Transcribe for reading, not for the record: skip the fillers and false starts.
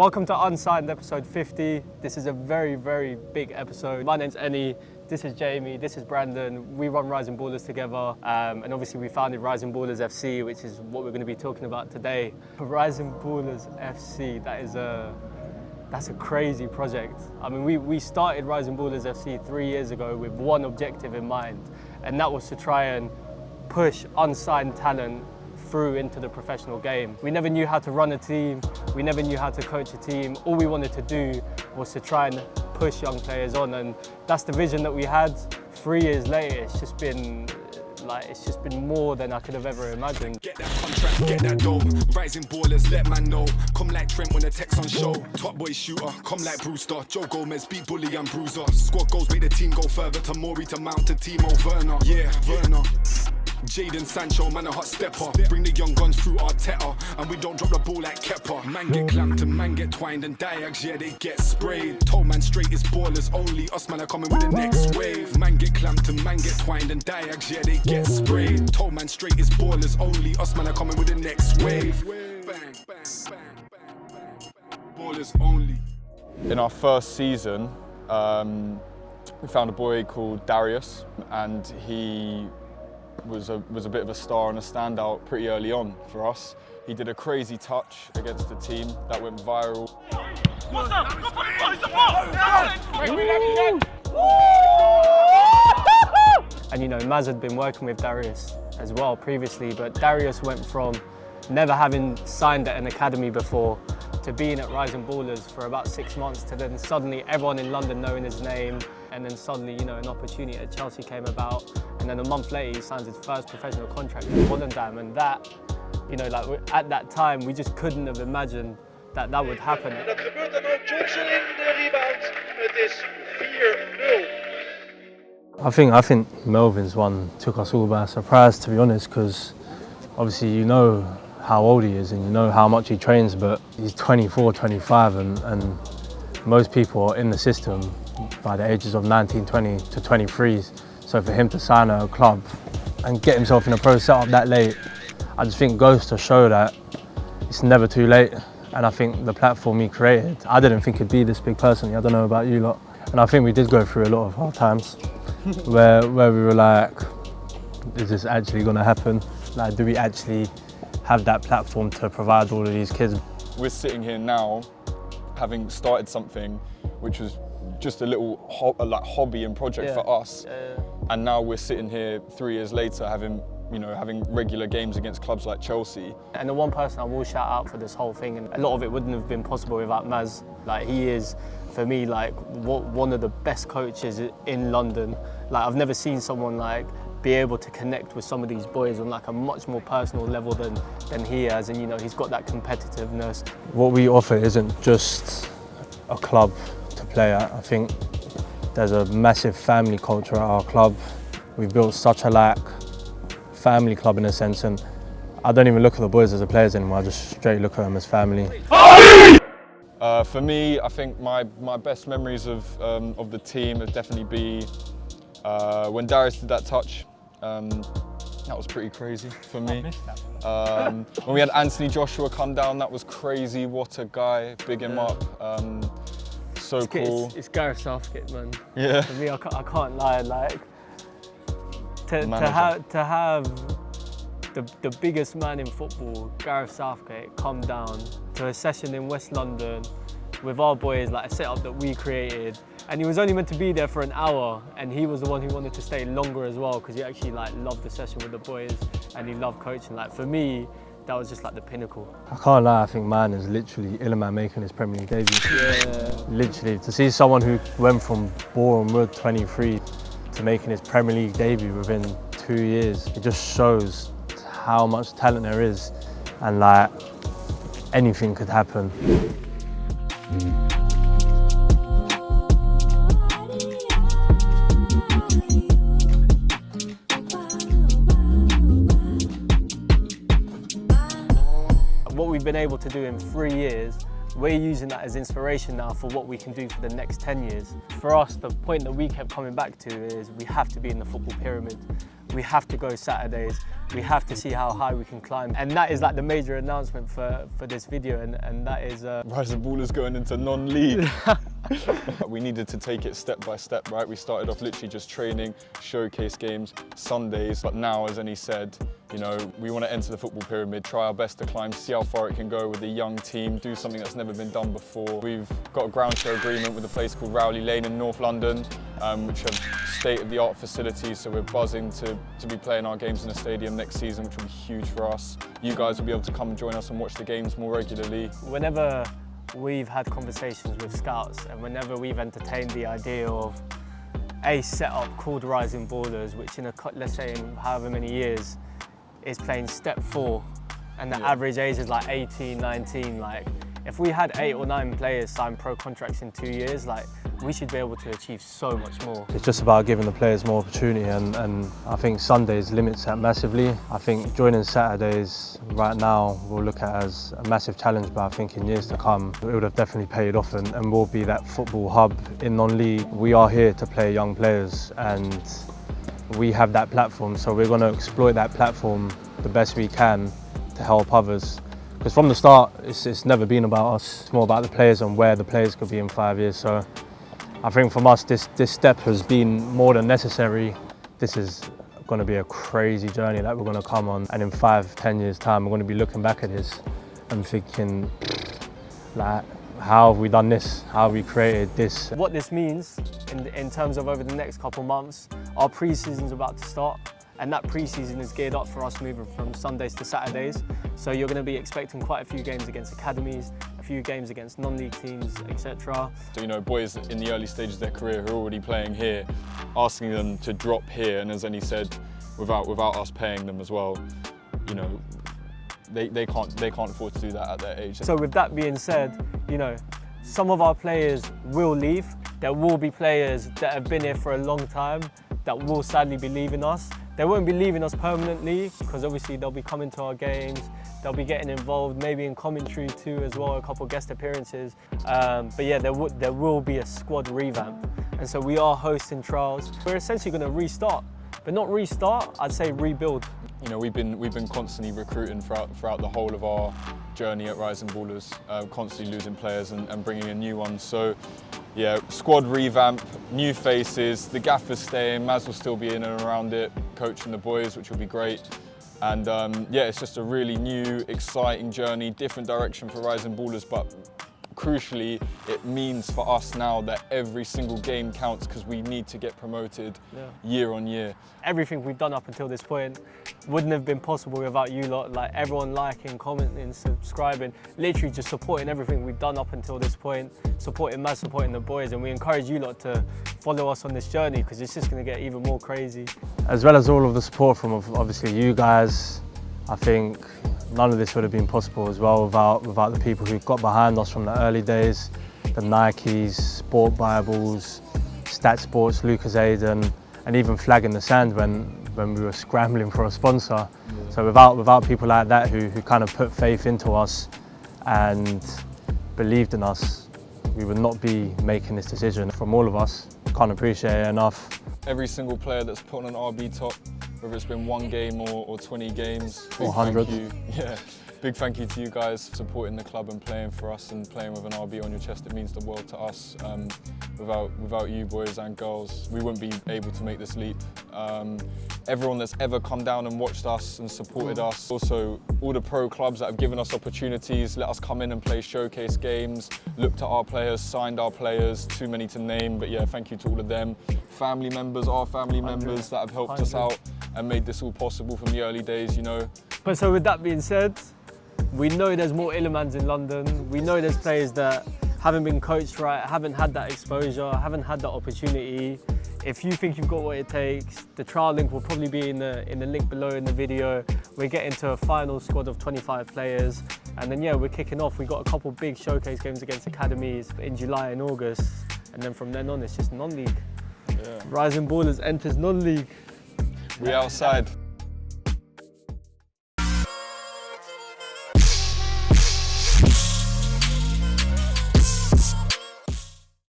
Welcome to Unsigned episode 50. This is a very, very big episode. My name's Ennie, this is Jamie, this is Brandon. We run Rising Ballers together, and obviously we founded Rising Ballers FC, which is what we're going to be talking about today. Rising Ballers FC, that's a crazy project. I mean, we started Rising Ballers FC 3 years ago with one objective in mind, and that was to try and push unsigned talent through into the professional game. We never knew how to run a team, we never knew how to coach a team. All we wanted to do was to try and push young players on, and that's the vision that we had. 3 years later, it's just been more than I could have ever imagined. Get that contract, get that dough. Rising Ballers, let man know. Come like Trent when the text on show. Top boy shooter, come like Brewster. Joe Gomez, beat Bully and Bruiser. Squad goals make the team go further. To Maury, to Mount, to Timo Werner. Yeah, Werner. Jaden Sancho, man a hot stepper. Bring the young guns through Arteta, and we don't drop the ball like Kepper. Man get clamped and man get twined, and Diags, yeah, they get sprayed. Told man straight is ballers only, us man are coming with the next wave. Man get clamped and man get twined, and Diags, yeah, they get sprayed. Told man straight is ballers only, us man are coming with the next wave. Bang, bang, bang, bang, bang. Ballers only. In our first season, we found a boy called Darius, and he was a bit of a star and a standout pretty early on for us. He did a crazy touch against the team that went viral. And you know, Maz had been working with Darius as well previously, but Darius went from never having signed at an academy before to being at Rising Ballers for about 6 months, to then suddenly everyone in London knowing his name, and then suddenly, you know, an opportunity at Chelsea came about, and then a month later he signs his first professional contract with Volendam, and that, you know, like at that time we just couldn't have imagined that that would happen. En dat gebeurt dan ook. Johnson in de rebound. Het is 4-0. I think Melvin's one took us all by surprise, to be honest, because obviously you know how old he is and you know how much he trains, but he's 24, 25, and most people are in the system by the ages of 19, 20 to 23. So for him to sign at a club and get himself in a pro setup that late, I just think goes to show that it's never too late. And I think the platform he created, I didn't think he'd be this big personally, I don't know about you lot. And I think we did go through a lot of hard times where we were like, is this actually gonna happen? Like, do we actually have that platform to provide all of these kids? We're sitting here now, having started something which was just a little hobby and project for us, and now we're sitting here 3 years later having regular games against clubs like Chelsea. And the one person I will shout out for this whole thing, and a lot of it wouldn't have been possible without Maz. Like, he is, for me, like one of the best coaches in London. Like, I've never seen someone like be able to connect with some of these boys on like a much more personal level than he has, and you know, he's got that competitiveness. What we offer isn't just a club to play at. I think there's a massive family culture at our club. We've built such a family club in a sense, and I don't even look at the boys as the players anymore, I just straight look at them as family. For me, I think my best memories of the team would definitely be when Darius did that touch. That was pretty crazy for me. When we had Anthony Joshua come down, that was crazy. What a guy, big him up. So cool. It's Gareth Southgate, man. Yeah. For me, I can't lie. Like, to have the biggest man in football, Gareth Southgate, come down to a session in West London with our boys, like a setup that we created, and he was only meant to be there for an hour, and he was the one who wanted to stay longer as well, because he actually like loved the session with the boys and he loved coaching. Like, for me, that was just like the pinnacle. I can't lie, I think man is literally Illiman making his Premier League debut. Yeah. Literally, to see someone who went from Boreham Wood 23 to making his Premier League debut within 2 years, it just shows how much talent there is, and like anything could happen. What we've been able to do in 3 years, we're using that as inspiration now for what we can do for the next 10 years. For us, the point that we kept coming back to is we have to be in the football pyramid. we have to go Saturdays. We have to see how high we can climb. And that is like the major announcement for this video, and that is... Rising Ballers going into non-league. We needed to take it step by step, right? We started off literally just training, showcase games, Sundays, but now, as Annie said, you know, we want to enter the football pyramid, try our best to climb, see how far it can go with a young team, do something that's never been done before. We've got a ground share agreement with a place called Rowley Lane in North London, which have state-of-the-art facilities, so we're buzzing to be playing our games in the stadium next season, which will be huge for us. You guys will be able to come and join us and watch the games more regularly. Whenever we've had conversations with scouts and whenever we've entertained the idea of a setup called Rising Ballers, which in let's say in however many years is playing step 4 and the average age is like 18, 19, like if we had 8 or 9 players sign pro contracts in 2 years, like we should be able to achieve so much more. It's just about giving the players more opportunity, and I think Sundays limits that massively. I think joining Saturdays right now we'll look at as a massive challenge, but I think in years to come it would have definitely paid off and will be that football hub in non-league. We are here to play young players and we have that platform, so we're going to exploit that platform the best we can to help others. Because from the start, it's never been about us. It's more about the players and where the players could be in 5 years. So I think from us, this step has been more than necessary. This is going to be a crazy journey that we're going to come on. And in 5, 10 years time, we're going to be looking back at this and thinking, like, how have we done this? How have we created this? What this means in terms of over the next couple months, our pre-season's about to start. And that pre-season is geared up for us moving from Sundays to Saturdays. So you're going to be expecting quite a few games against academies, a few games against non-league teams, etc. So, you know, boys in the early stages of their career who are already playing here, asking them to drop here, and as Annie said, without us paying them as well, you know, they can't afford to do that at their age. So with that being said, you know, some of our players will leave. There will be players that have been here for a long time that will sadly be leaving us. They won't be leaving us permanently because obviously they'll be coming to our games, they'll be getting involved, maybe in commentary too as well, a couple of guest appearances. But yeah, there will be a squad revamp. And so we are hosting trials. We're essentially going to restart, but not restart, I'd say rebuild. You know, we've been constantly recruiting throughout the whole of our journey at Rising Ballers, constantly losing players and bringing in new ones. So yeah, squad revamp, new faces, the gaffer's staying, Maz will still be in and around it, coaching the boys, which will be great. And yeah, it's just a really new, exciting journey, different direction for Rising Ballers, but crucially, it means for us now that every single game counts because we need to get promoted year on year. Everything we've done up until this point wouldn't have been possible without you lot, like everyone liking, commenting, subscribing, literally just supporting everything we've done up until this point, supporting Maz, supporting the boys, and we encourage you lot to follow us on this journey because it's just going to get even more crazy. As well as all of the support from obviously you guys, I think none of this would have been possible as well without the people who got behind us from the early days, the Nikes, Sport Bibles, Stat Sports, Lucas Aiden, and even Flag in the Sand when we were scrambling for a sponsor. So without people like that who kind of put faith into us and believed in us, we would not be making this decision. From all of us, can't appreciate it enough. Every single player that's put on an RB top, whether it's been 1 game or 20 games, or 100. Yeah, big thank you to you guys for supporting the club and playing for us and playing with an RB on your chest. It means the world to us. Without you boys and girls, we wouldn't be able to make this leap. Everyone that's ever come down and watched us and supported us. Also, all the pro clubs that have given us opportunities, let us come in and play showcase games, looked at our players, signed our players, too many to name, but yeah, thank you to all of them. Family members, our family members that have helped us out and made this all possible from the early days, you know. But so with that being said, we know there's more Illimans in London. We know there's players that haven't been coached right, haven't had that exposure, haven't had that opportunity. If you think you've got what it takes, the trial link will probably be in the link below in the video. We're getting to a final squad of 25 players. And then yeah, we're kicking off. We've got a couple big showcase games against academies in July and August. And then from then on, it's just non-league. Yeah. Rising Ballers enters non-league. We outside.